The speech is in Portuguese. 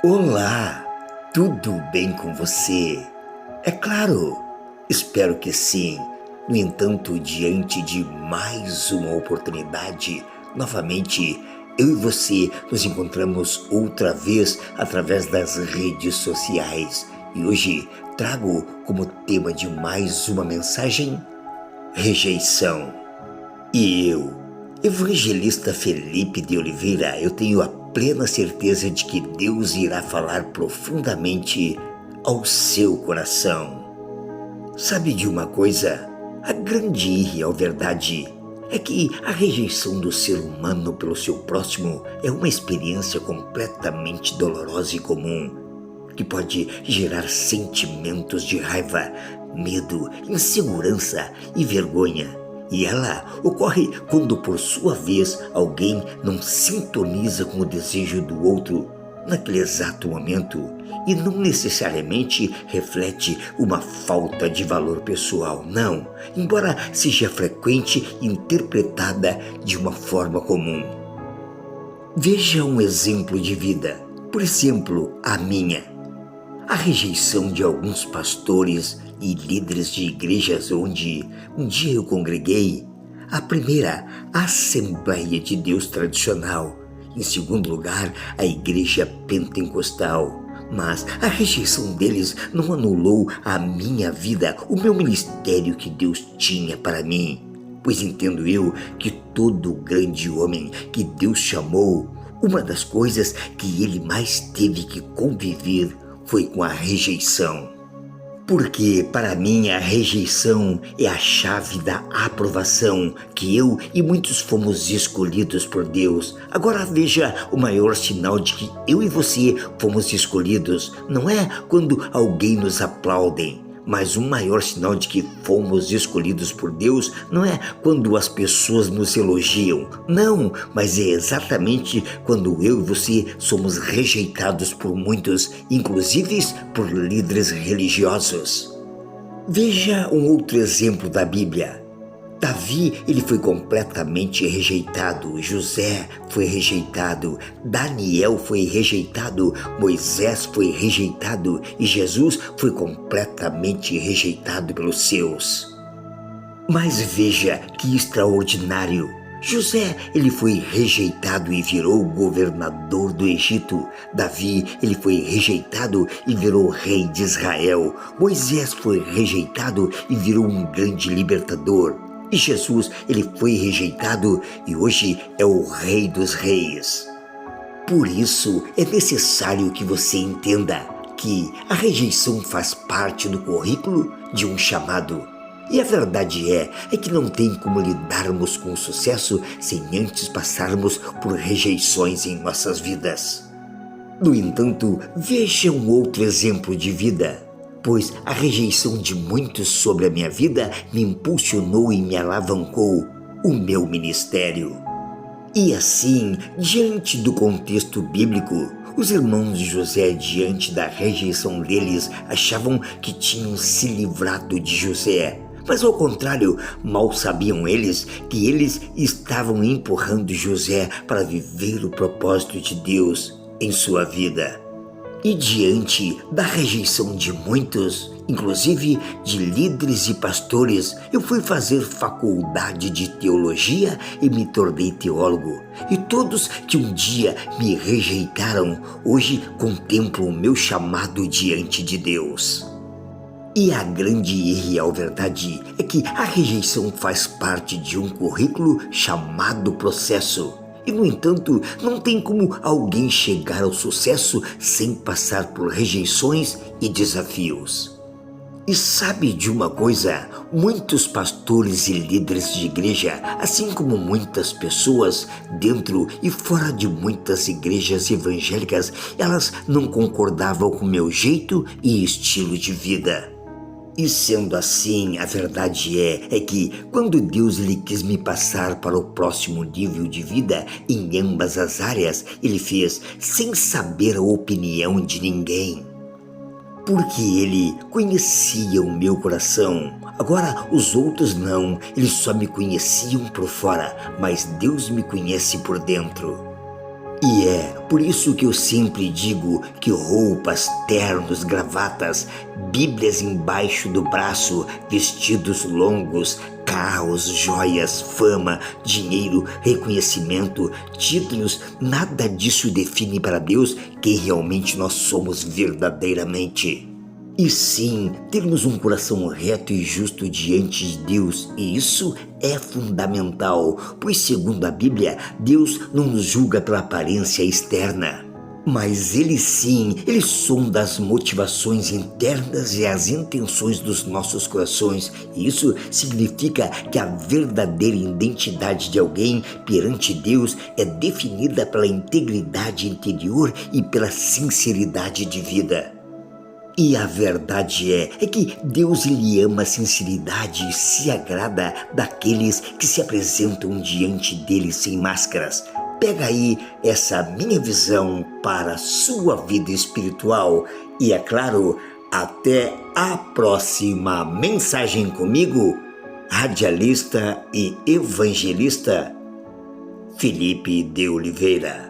Olá, tudo bem com você? É claro, espero que sim. No entanto, diante de mais uma oportunidade, novamente eu e você nos encontramos outra vez através das redes sociais. E hoje trago como tema de mais uma mensagem: rejeição. E eu, evangelista Felipe de Oliveira, eu tenho a plena certeza de que Deus irá falar profundamente ao seu coração. Sabe de uma coisa? A grande e real verdade é que a rejeição do ser humano pelo seu próximo é uma experiência completamente dolorosa e comum, que pode gerar sentimentos de raiva, medo, insegurança e vergonha. E ela ocorre quando, por sua vez, alguém não sintoniza com o desejo do outro naquele exato momento e não necessariamente reflete uma falta de valor pessoal, não, embora seja frequente e interpretada de uma forma comum. Veja um exemplo de vida, por exemplo, a minha. A rejeição de alguns pastores e líderes de igrejas onde um dia eu congreguei, a primeira, a Assembleia de Deus tradicional, em segundo lugar, a Igreja Pentecostal. Mas a rejeição deles não anulou a minha vida, o meu ministério que Deus tinha para mim. Pois entendo eu que todo grande homem que Deus chamou, uma das coisas que ele mais teve que conviver foi com a rejeição. Porque para mim a rejeição é a chave da aprovação, que eu e muitos fomos escolhidos por Deus. Agora veja, o maior sinal de que eu e você fomos escolhidos não é quando alguém nos aplaudem, mas o maior sinal de que fomos escolhidos por Deus não é quando as pessoas nos elogiam, não, mas é exatamente quando eu e você somos rejeitados por muitos, inclusive por líderes religiosos. Veja um outro exemplo da Bíblia. Davi, ele foi completamente rejeitado, José foi rejeitado, Daniel foi rejeitado, Moisés foi rejeitado e Jesus foi completamente rejeitado pelos seus. Mas veja que extraordinário! José, ele foi rejeitado e virou governador do Egito. Davi, ele foi rejeitado e virou rei de Israel. Moisés foi rejeitado e virou um grande libertador. E Jesus, ele foi rejeitado e hoje é o Rei dos Reis. Por isso, é necessário que você entenda que a rejeição faz parte do currículo de um chamado. E a verdade é que não tem como lidarmos com o sucesso sem antes passarmos por rejeições em nossas vidas. No entanto, veja um outro exemplo de vida. Pois a rejeição de muitos sobre a minha vida me impulsionou e me alavancou o meu ministério. E assim, diante do contexto bíblico, os irmãos de José, diante da rejeição deles, achavam que tinham se livrado de José. Mas ao contrário, mal sabiam eles que eles estavam empurrando José para viver o propósito de Deus em sua vida. E diante da rejeição de muitos, inclusive de líderes e pastores, eu fui fazer faculdade de teologia e me tornei teólogo. E todos que um dia me rejeitaram, hoje contemplam o meu chamado diante de Deus. E a grande e real verdade é que a rejeição faz parte de um currículo chamado processo. E, no entanto, não tem como alguém chegar ao sucesso sem passar por rejeições e desafios. E sabe de uma coisa? Muitos pastores e líderes de igreja, assim como muitas pessoas dentro e fora de muitas igrejas evangélicas, elas não concordavam com meu jeito e estilo de vida. E sendo assim, a verdade é que quando Deus lhe quis me passar para o próximo nível de vida em ambas as áreas, Ele fez sem saber a opinião de ninguém. Porque Ele conhecia o meu coração. Agora os outros não, eles só me conheciam por fora, mas Deus me conhece por dentro. E é por isso que eu sempre digo que roupas, ternos, gravatas, bíblias embaixo do braço, vestidos longos, carros, joias, fama, dinheiro, reconhecimento, títulos, nada disso define para Deus quem realmente nós somos verdadeiramente. E sim, termos um coração reto e justo diante de Deus, e isso é fundamental, pois segundo a Bíblia, Deus não nos julga pela aparência externa. Mas Ele sim, Ele sonda as motivações internas e as intenções dos nossos corações. E isso significa que a verdadeira identidade de alguém perante Deus é definida pela integridade interior e pela sinceridade de vida. E a verdade é que Deus ele ama a sinceridade e se agrada daqueles que se apresentam diante dele sem máscaras. Pega aí essa minha visão para a sua vida espiritual e, é claro, até a próxima mensagem comigo, radialista e evangelista Felipe de Oliveira.